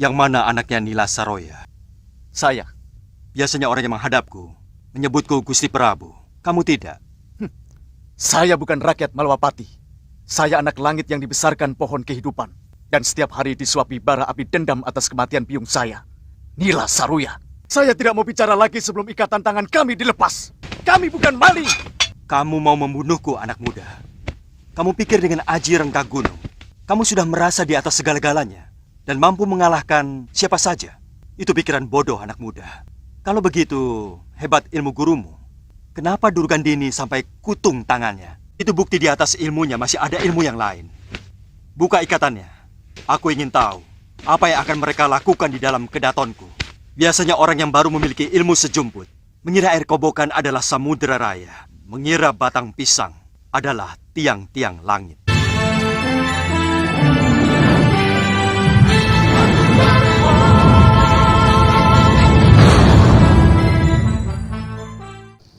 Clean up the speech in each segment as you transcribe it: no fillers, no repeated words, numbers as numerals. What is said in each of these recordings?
Yang mana anaknya Nila Saroya? Saya. Biasanya orang yang menghadapku menyebutku Gusti Prabu. Kamu tidak. Saya bukan rakyat Malwapati. Saya anak langit yang dibesarkan pohon kehidupan. Dan setiap hari disuapi bara api dendam atas kematian biung saya, Nila Saroya. Saya tidak mau bicara lagi sebelum ikatan tangan kami dilepas. Kami bukan maling. Kamu mau membunuhku, anak muda. Kamu pikir dengan aji rengkah gunung, kamu sudah merasa di atas segala-galanya dan mampu mengalahkan siapa saja. Itu pikiran bodoh, anak muda. Kalau begitu, hebat ilmu gurumu. Kenapa Durgandini sampai kutung tangannya? Itu bukti di atas ilmunya masih ada ilmu yang lain. Buka ikatannya. Aku ingin tahu apa yang akan mereka lakukan di dalam kedatonku. Biasanya orang yang baru memiliki ilmu sejumput mengira air kobokan adalah samudera raya, mengira batang pisang adalah tiang-tiang langit.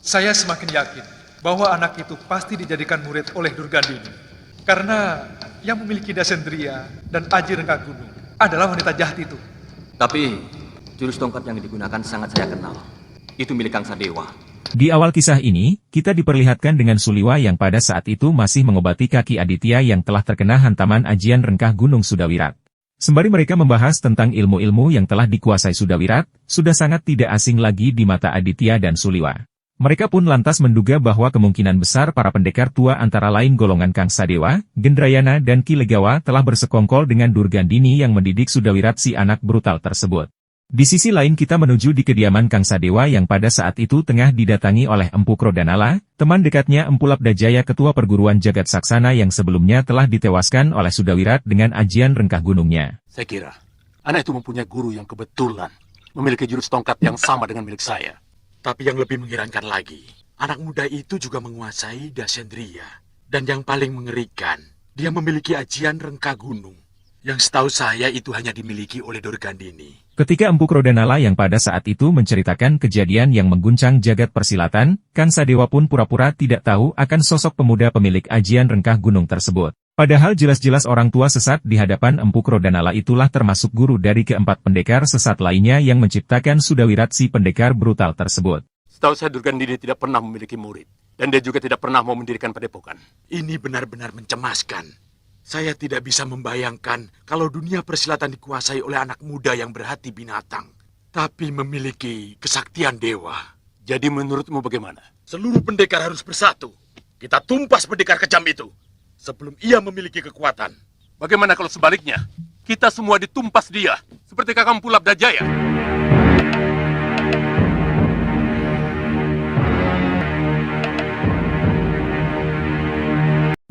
Saya semakin yakin bahwa anak itu pasti dijadikan murid oleh Durgandini. Karena yang memiliki dasendria dan aji rengkah gunung adalah wanita jahat itu. Tapi jurus tongkat yang digunakan sangat saya kenal. Itu milik Kang Sadewa. Di awal kisah ini, kita diperlihatkan dengan Suliwa yang pada saat itu masih mengobati kaki Aditya yang telah terkena hantaman ajian rengkah gunung Sudawirat. Sembari mereka membahas tentang ilmu-ilmu yang telah dikuasai Sudawirat, sudah sangat tidak asing lagi di mata Aditya dan Suliwa. Mereka pun lantas menduga bahwa kemungkinan besar para pendekar tua antara lain golongan Kang Sadewa, Gendrayana dan Ki Legawa telah bersekongkol dengan Durgandini yang mendidik Sudawirat si anak brutal tersebut. Di sisi lain kita menuju di kediaman Kang Sadewa yang pada saat itu tengah didatangi oleh Empu Krodanala, teman dekatnya Empu Labdajaya ketua perguruan Jagat Saksana yang sebelumnya telah ditewaskan oleh Sudawirat dengan ajian rengkah gunungnya. Saya kira, anak itu mempunyai guru yang kebetulan memiliki jurus tongkat yang sama dengan milik saya. Tapi yang lebih mengherankan lagi, anak muda itu juga menguasai dasendria. Dan yang paling mengerikan, dia memiliki ajian rengkah gunung. Yang setahu saya itu hanya dimiliki oleh Durgandini. Ketika Empu Krodanala yang pada saat itu menceritakan kejadian yang mengguncang jagat persilatan, Kang Sadewa pun pura-pura tidak tahu akan sosok pemuda pemilik ajian rengkah gunung tersebut. Padahal jelas-jelas orang tua sesat di hadapan Empu Krodanala itulah termasuk guru dari keempat pendekar sesat lainnya yang menciptakan Sudawirat si pendekar brutal tersebut. Setahu saya Durgandini tidak pernah memiliki murid. Dan dia juga tidak pernah mau mendirikan padepokan. Ini benar-benar mencemaskan. Saya tidak bisa membayangkan kalau dunia persilatan dikuasai oleh anak muda yang berhati binatang. Tapi memiliki kesaktian dewa. Jadi menurutmu bagaimana? Seluruh pendekar harus bersatu. Kita tumpas pendekar kejam itu sebelum ia memiliki kekuatan. Bagaimana kalau sebaliknya? Kita semua ditumpas dia, seperti Kakang Empu Labdajaya.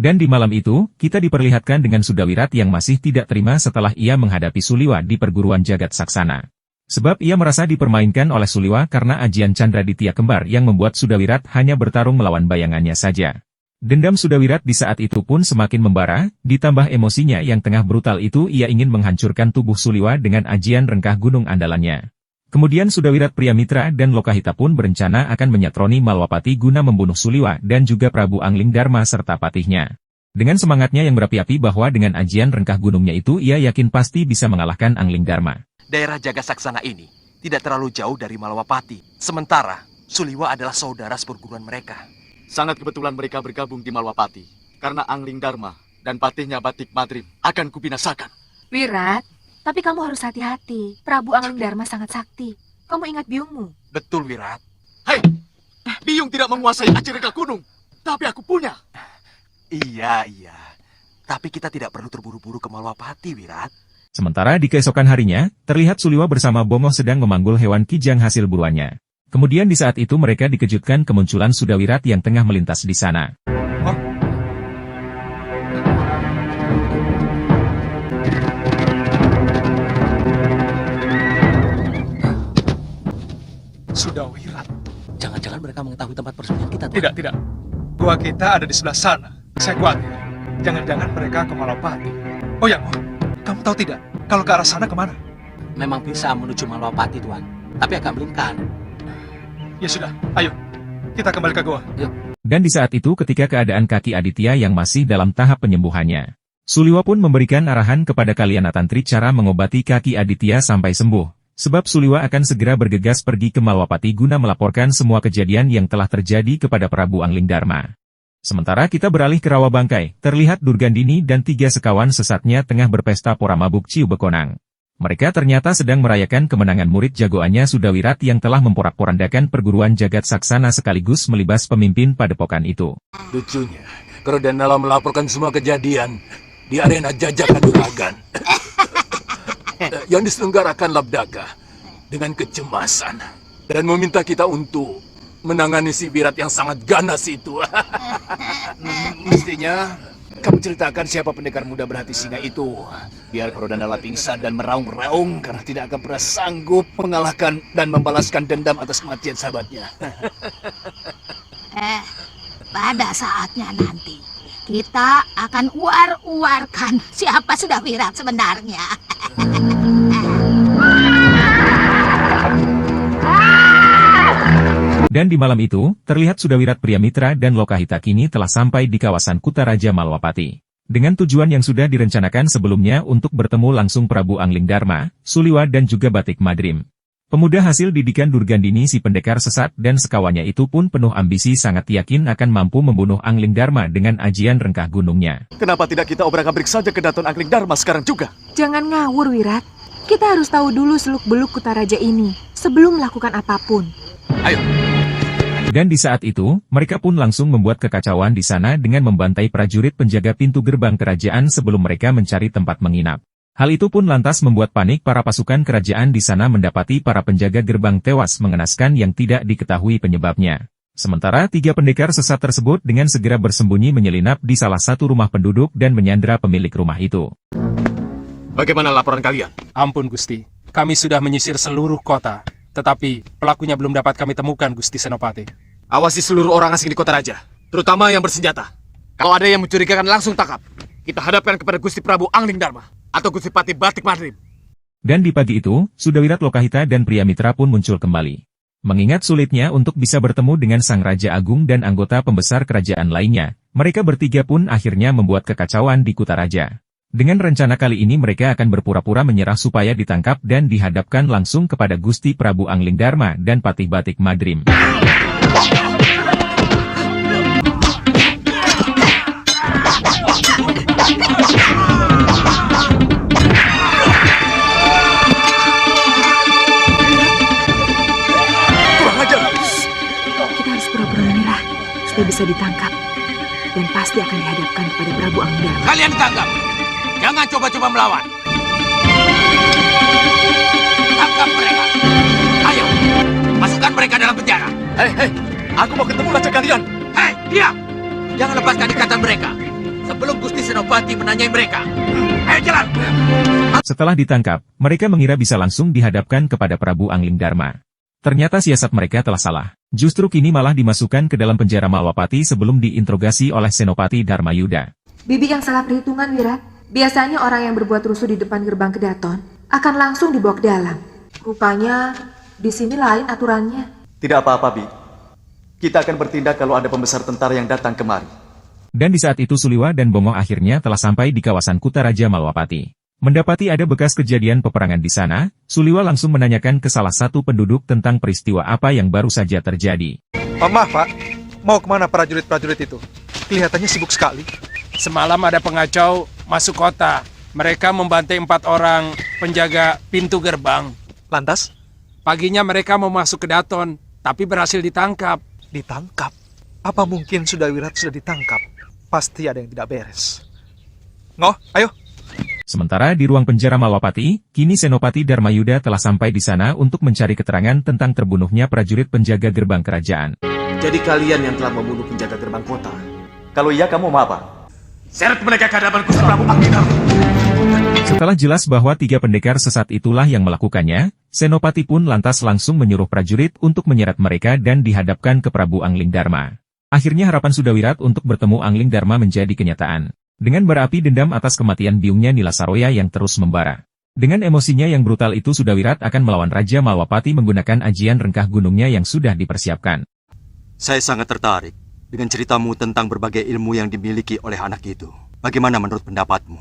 Dan di malam itu, kita diperlihatkan dengan Sudawirat yang masih tidak terima setelah ia menghadapi Suliwa di perguruan Jagat Saksana. Sebab ia merasa dipermainkan oleh Suliwa karena ajian Candraditya kembar yang membuat Sudawirat hanya bertarung melawan bayangannya saja. Dendam Sudawirat di saat itu pun semakin membara, ditambah emosinya yang tengah brutal itu ia ingin menghancurkan tubuh Suliwa dengan ajian rengkah gunung andalannya. Kemudian Sudawirat Priyamitra dan Lokahita pun berencana akan menyatroni Malwapati guna membunuh Suliwa dan juga Prabu Angling Dharma serta patihnya. Dengan semangatnya yang berapi-api bahwa dengan ajian rengkah gunungnya itu ia yakin pasti bisa mengalahkan Angling Dharma. Daerah Jagat Saksana ini tidak terlalu jauh dari Malwapati. Sementara Suliwa adalah saudara seperguruan mereka. Sangat kebetulan mereka bergabung di Malwapati. Karena Angling Dharma dan patihnya Batik Madrim akan kubinasakan. Wirat, tapi kamu harus hati-hati. Prabu Angling Dharma sangat sakti. Kamu ingat biungmu? Betul, Wirat. Hei, biung tidak menguasai aji rengkah gunung. Tapi aku punya. Iya. Tapi kita tidak perlu terburu-buru ke Malwapati, Wirat. Sementara di keesokan harinya, terlihat Suliwa bersama Bongoh sedang memanggul hewan kijang hasil buruannya. Kemudian di saat itu mereka dikejutkan kemunculan Sudawirat yang tengah melintas di sana. Oh. Sudawirat. Jangan-jangan mereka mengetahui tempat persembunyian kita. Tidak. Gua kita ada di sebelah sana. Saya khawatir. Jangan-jangan mereka ke Malwapati. Oh ya, kamu tahu tidak? Kalau ke arah sana kemana? Memang bisa menuju Malwapati, Tuan. Tapi agak melingkar. Ya sudah, ayo. Kita kembali ke gua. Dan di saat itu ketika keadaan kaki Aditya yang masih dalam tahap penyembuhannya, Suliwa pun memberikan arahan kepada Kalyana Tantri cara mengobati kaki Aditya sampai sembuh, sebab Suliwa akan segera bergegas pergi ke Malwapati guna melaporkan semua kejadian yang telah terjadi kepada Prabu Anglingdarma. Sementara kita beralih ke Rawabangkai, terlihat Durgandini dan 3 sekawan sesatnya tengah berpesta pora mabuk Ciu Bekonang. Mereka ternyata sedang merayakan kemenangan murid jagoannya Sudawirat yang telah memporak-porandakan perguruan jagat saksana sekaligus melibas pemimpin padepokan itu. Lucunya, Krodandala melaporkan semua kejadian di arena Jajak Kanuragan yang diselenggarakan Labdaka dengan kecemasan dan meminta kita untuk menangani si Wirat yang sangat ganas itu. Mestinya kamu ceritakan siapa pendekar muda berhati singa itu, biar Krodandala pingsan dan meraung-raung karena tidak akan pernah sanggup mengalahkan dan membalaskan dendam atas kematian sahabatnya. Pada saatnya nanti kita akan uar-uarkan siapa Sudawirat sebenarnya. Dan di malam itu, terlihat Sudawirat Priamitra dan Lokahita kini telah sampai di kawasan Kutaraja Malwapati. Dengan tujuan yang sudah direncanakan sebelumnya untuk bertemu langsung Prabu Anglingdarma, Suliwa dan juga Batik Madrim. Pemuda hasil didikan Durgandini si pendekar sesat dan sekawannya itu pun penuh ambisi sangat yakin akan mampu membunuh Anglingdarma dengan ajian rengkah gunungnya. Kenapa tidak kita obrak-abrik saja ke Daton Anglingdarma sekarang juga? Jangan ngawur, Wirat. Kita harus tahu dulu seluk-beluk Kutaraja ini sebelum melakukan apapun. Ayo. Dan di saat itu, mereka pun langsung membuat kekacauan di sana dengan membantai prajurit penjaga pintu gerbang kerajaan sebelum mereka mencari tempat menginap. Hal itu pun lantas membuat panik para pasukan kerajaan di sana mendapati para penjaga gerbang tewas mengenaskan yang tidak diketahui penyebabnya. Sementara 3 pendekar sesat tersebut dengan segera bersembunyi menyelinap di salah satu rumah penduduk dan menyandra pemilik rumah itu. Bagaimana laporan kalian? Ampun Gusti, kami sudah menyisir seluruh kota, tetapi pelakunya belum dapat kami temukan Gusti Senopati. Awasi seluruh orang asing di kota raja, terutama yang bersenjata. Kalau ada yang mencurigakan langsung tangkap. Kita hadapkan kepada Gusti Prabu Anglingdarma atau Gusti Pati Batik Madrim. Dan di pagi itu, Sudawirat Lokahita dan Priamitra pun muncul kembali. Mengingat sulitnya untuk bisa bertemu dengan Sang Raja Agung dan anggota pembesar kerajaan lainnya, mereka bertiga pun akhirnya membuat kekacauan di Kutaraja. Dengan rencana kali ini mereka akan berpura-pura menyerah supaya ditangkap dan dihadapkan langsung kepada Gusti Prabu Anglingdarma dan Patih Batik Madrim. Kita harus pura-pura menyerah supaya bisa ditangkap dan pasti akan dihadapkan kepada Prabu Anglingdarma. Kalian tangkap. Jangan coba-coba melawan. Tangkap mereka. Ayo, masukkan mereka dalam penjara. Hei, aku mau ketemu raja kalian. Hei, diam! Jangan lepaskan ikatan mereka sebelum Gusti Senopati menanyai mereka. Ayo jalan! Setelah ditangkap, mereka mengira bisa langsung dihadapkan kepada Prabu Anglingdarma. Ternyata siasat mereka telah salah. Justru kini malah dimasukkan ke dalam penjara Malwapati sebelum diinterogasi oleh Senopati Dharmayuda. Bibi yang salah perhitungan, Wirat. Biasanya orang yang berbuat rusuh di depan gerbang Kedaton akan langsung dibawa ke dalam. Rupanya di sini lain aturannya. Tidak apa-apa, Bi. Kita akan bertindak kalau ada pembesar tentara yang datang kemari. Dan di saat itu Suliwa dan Bongo akhirnya telah sampai di kawasan Kutaraja Malwapati. Mendapati ada bekas kejadian peperangan di sana, Suliwa langsung menanyakan ke salah satu penduduk tentang peristiwa apa yang baru saja terjadi. Maaf Pak, mau kemana prajurit-prajurit itu? Kelihatannya sibuk sekali. Semalam ada pengacau masuk kota. Mereka membantai 4 orang penjaga pintu gerbang. Lantas? Paginya mereka mau masuk ke Daton, tapi berhasil ditangkap. Ditangkap? Apa mungkin Sudawirat sudah ditangkap? Pasti ada yang tidak beres. Ngoh, ayo. Sementara di ruang penjara Malwapati, kini Senopati Dharmayuda telah sampai di sana untuk mencari keterangan tentang terbunuhnya prajurit penjaga gerbang kerajaan. Jadi kalian yang telah membunuh penjaga gerbang kota. Kalau iya, kamu mau apa? Seret mereka ke hadapan Gusti Prabu Anglingdarma. Setelah jelas bahwa 3 pendekar sesat itulah yang melakukannya, Senopati pun lantas langsung menyuruh prajurit untuk menyeret mereka dan dihadapkan ke Prabu Anglingdarma. Akhirnya harapan Sudawirat untuk bertemu Anglingdarma menjadi kenyataan. Dengan berapi dendam atas kematian biungnya Nila Saroya yang terus membara. Dengan emosinya yang brutal itu Sudawirat akan melawan Raja Malwapati menggunakan ajian rengkah gunungnya yang sudah dipersiapkan. Saya sangat tertarik dengan ceritamu tentang berbagai ilmu yang dimiliki oleh anak itu. Bagaimana menurut pendapatmu?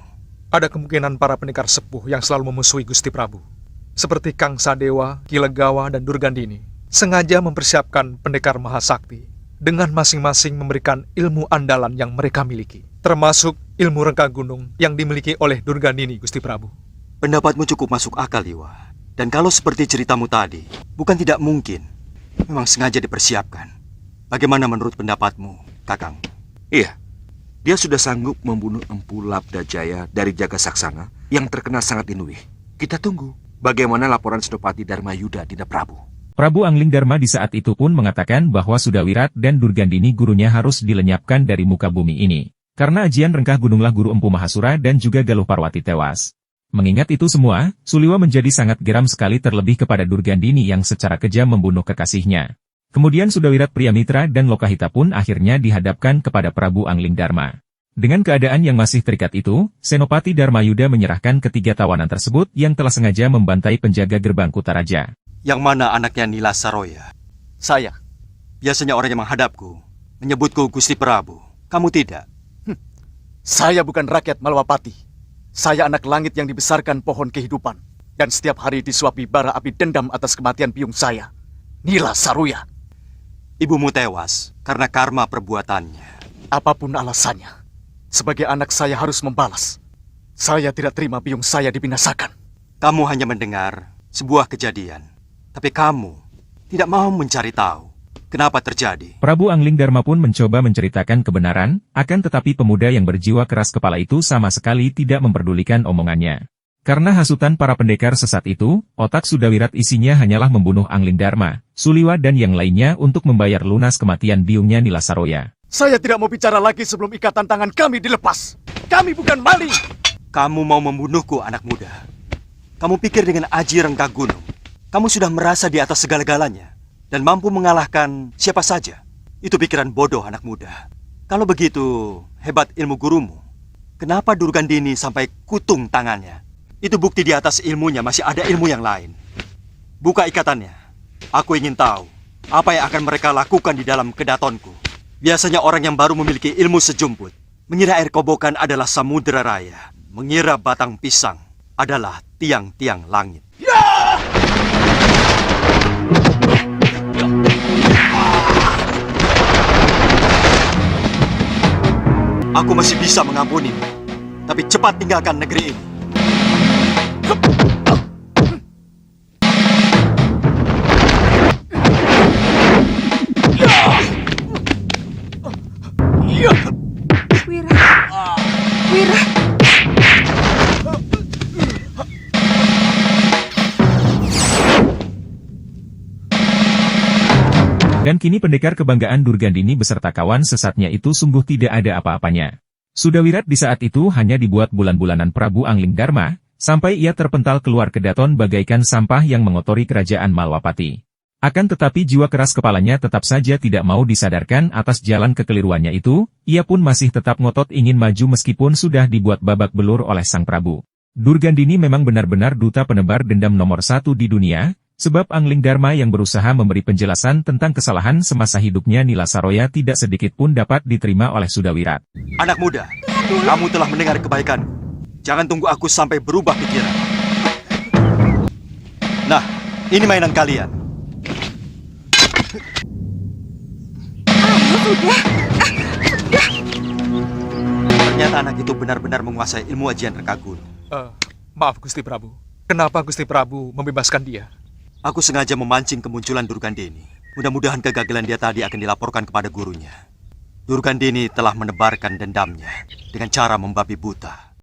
Ada kemungkinan para pendekar sepuh yang selalu memusuhi Gusti Prabu, seperti Kang Sadewa, Ki Legawa, dan Durgandini, sengaja mempersiapkan pendekar mahasakti dengan masing-masing memberikan ilmu andalan yang mereka miliki, termasuk ilmu rengka gunung yang dimiliki oleh Durgandini, Gusti Prabu. Pendapatmu cukup masuk akal, Liwa. Dan kalau seperti ceritamu tadi, bukan tidak mungkin. Memang sengaja dipersiapkan. Bagaimana menurut pendapatmu, Kakang? Iya, dia sudah sanggup membunuh Empu Labda Jaya dari Jaga Saksana yang terkenal sangat inuih. Kita tunggu bagaimana laporan Senopati Dharma Yuda, Dinda Prabu. Prabu Angling Dharma di saat itu pun mengatakan bahwa Sudawirat dan Durgandini gurunya harus dilenyapkan dari muka bumi ini. Karena ajian rengkah gununglah guru Empu Mahasura dan juga Galuh Parwati tewas. Mengingat itu semua, Suliwa menjadi sangat geram sekali terlebih kepada Durgandini yang secara kejam membunuh kekasihnya. Kemudian Sudawirat Priyamitra dan Lokahita pun akhirnya dihadapkan kepada Prabu Angling Dharma. Dengan keadaan yang masih terikat itu, Senopati Dharma Yuda menyerahkan ketiga tawanan tersebut yang telah sengaja membantai penjaga gerbang Kutaraja. Yang mana anaknya Nila Saroya? Saya. Biasanya orang yang menghadapku menyebutku Gusti Prabu. Kamu tidak. Saya bukan rakyat Malwapati. Saya anak langit yang dibesarkan pohon kehidupan. Dan setiap hari disuapi bara api dendam atas kematian biung saya, Nila Saruya. Ibumu tewas karena karma perbuatannya. Apapun alasannya, sebagai anak saya harus membalas. Saya tidak terima biung saya dibinasakan. Kamu hanya mendengar sebuah kejadian. Tapi kamu tidak mau mencari tahu kenapa terjadi. Prabu Angling Dharma pun mencoba menceritakan kebenaran, akan tetapi pemuda yang berjiwa keras kepala itu sama sekali tidak memperdulikan omongannya. Karena hasutan para pendekar sesat itu, otak Sudawirat isinya hanyalah membunuh Angling Dharma, Suliwa dan yang lainnya untuk membayar lunas kematian biungnya Nila Saroya. Saya tidak mau bicara lagi sebelum ikatan tangan kami dilepas. Kami bukan maling. Kamu mau membunuhku, anak muda. Kamu pikir dengan aji rengkah gunung, kamu sudah merasa di atas segala-galanya dan mampu mengalahkan siapa saja. Itu pikiran bodoh, anak muda. Kalau begitu hebat ilmu gurumu, kenapa Durgandini sampai kutung tangannya? Itu bukti di atas ilmunya masih ada ilmu yang lain. Buka ikatannya. Aku ingin tahu apa yang akan mereka lakukan di dalam kedatonku. Biasanya orang yang baru memiliki ilmu sejumput mengira air kobokan adalah samudera raya, mengira batang pisang adalah tiang-tiang langit. Aku masih bisa mengampunimu, tapi cepat tinggalkan negeri ini. Wira. Wira. Dan kini pendekar kebanggaan Durgandini beserta kawan sesatnya itu sungguh tidak ada apa-apanya. Sudawirat di saat itu hanya dibuat bulan-bulanan Prabu Angling Dharma, sampai ia terpental keluar ke Daton bagaikan sampah yang mengotori kerajaan Malwapati. Akan tetapi jiwa keras kepalanya tetap saja tidak mau disadarkan atas jalan kekeliruannya itu, ia pun masih tetap ngotot ingin maju meskipun sudah dibuat babak belur oleh sang Prabu. Durgandini memang benar-benar duta penebar dendam nomor 1 di dunia, sebab Angling Dharma yang berusaha memberi penjelasan tentang kesalahan semasa hidupnya Nila Saroya tidak sedikit pun dapat diterima oleh Sudawirat. Anak muda, kamu telah mendengar kebaikan. Jangan tunggu aku sampai berubah pikiran. Nah, ini mainan kalian. Ternyata anak itu benar-benar menguasai ilmu ajian rengkah gunung. Maaf Gusti Prabu. Kenapa Gusti Prabu membebaskan dia? Aku sengaja memancing kemunculan Durgandini. Mudah-mudahan kegagalan dia tadi akan dilaporkan kepada gurunya. Durgandini telah menebarkan dendamnya dengan cara membabi buta.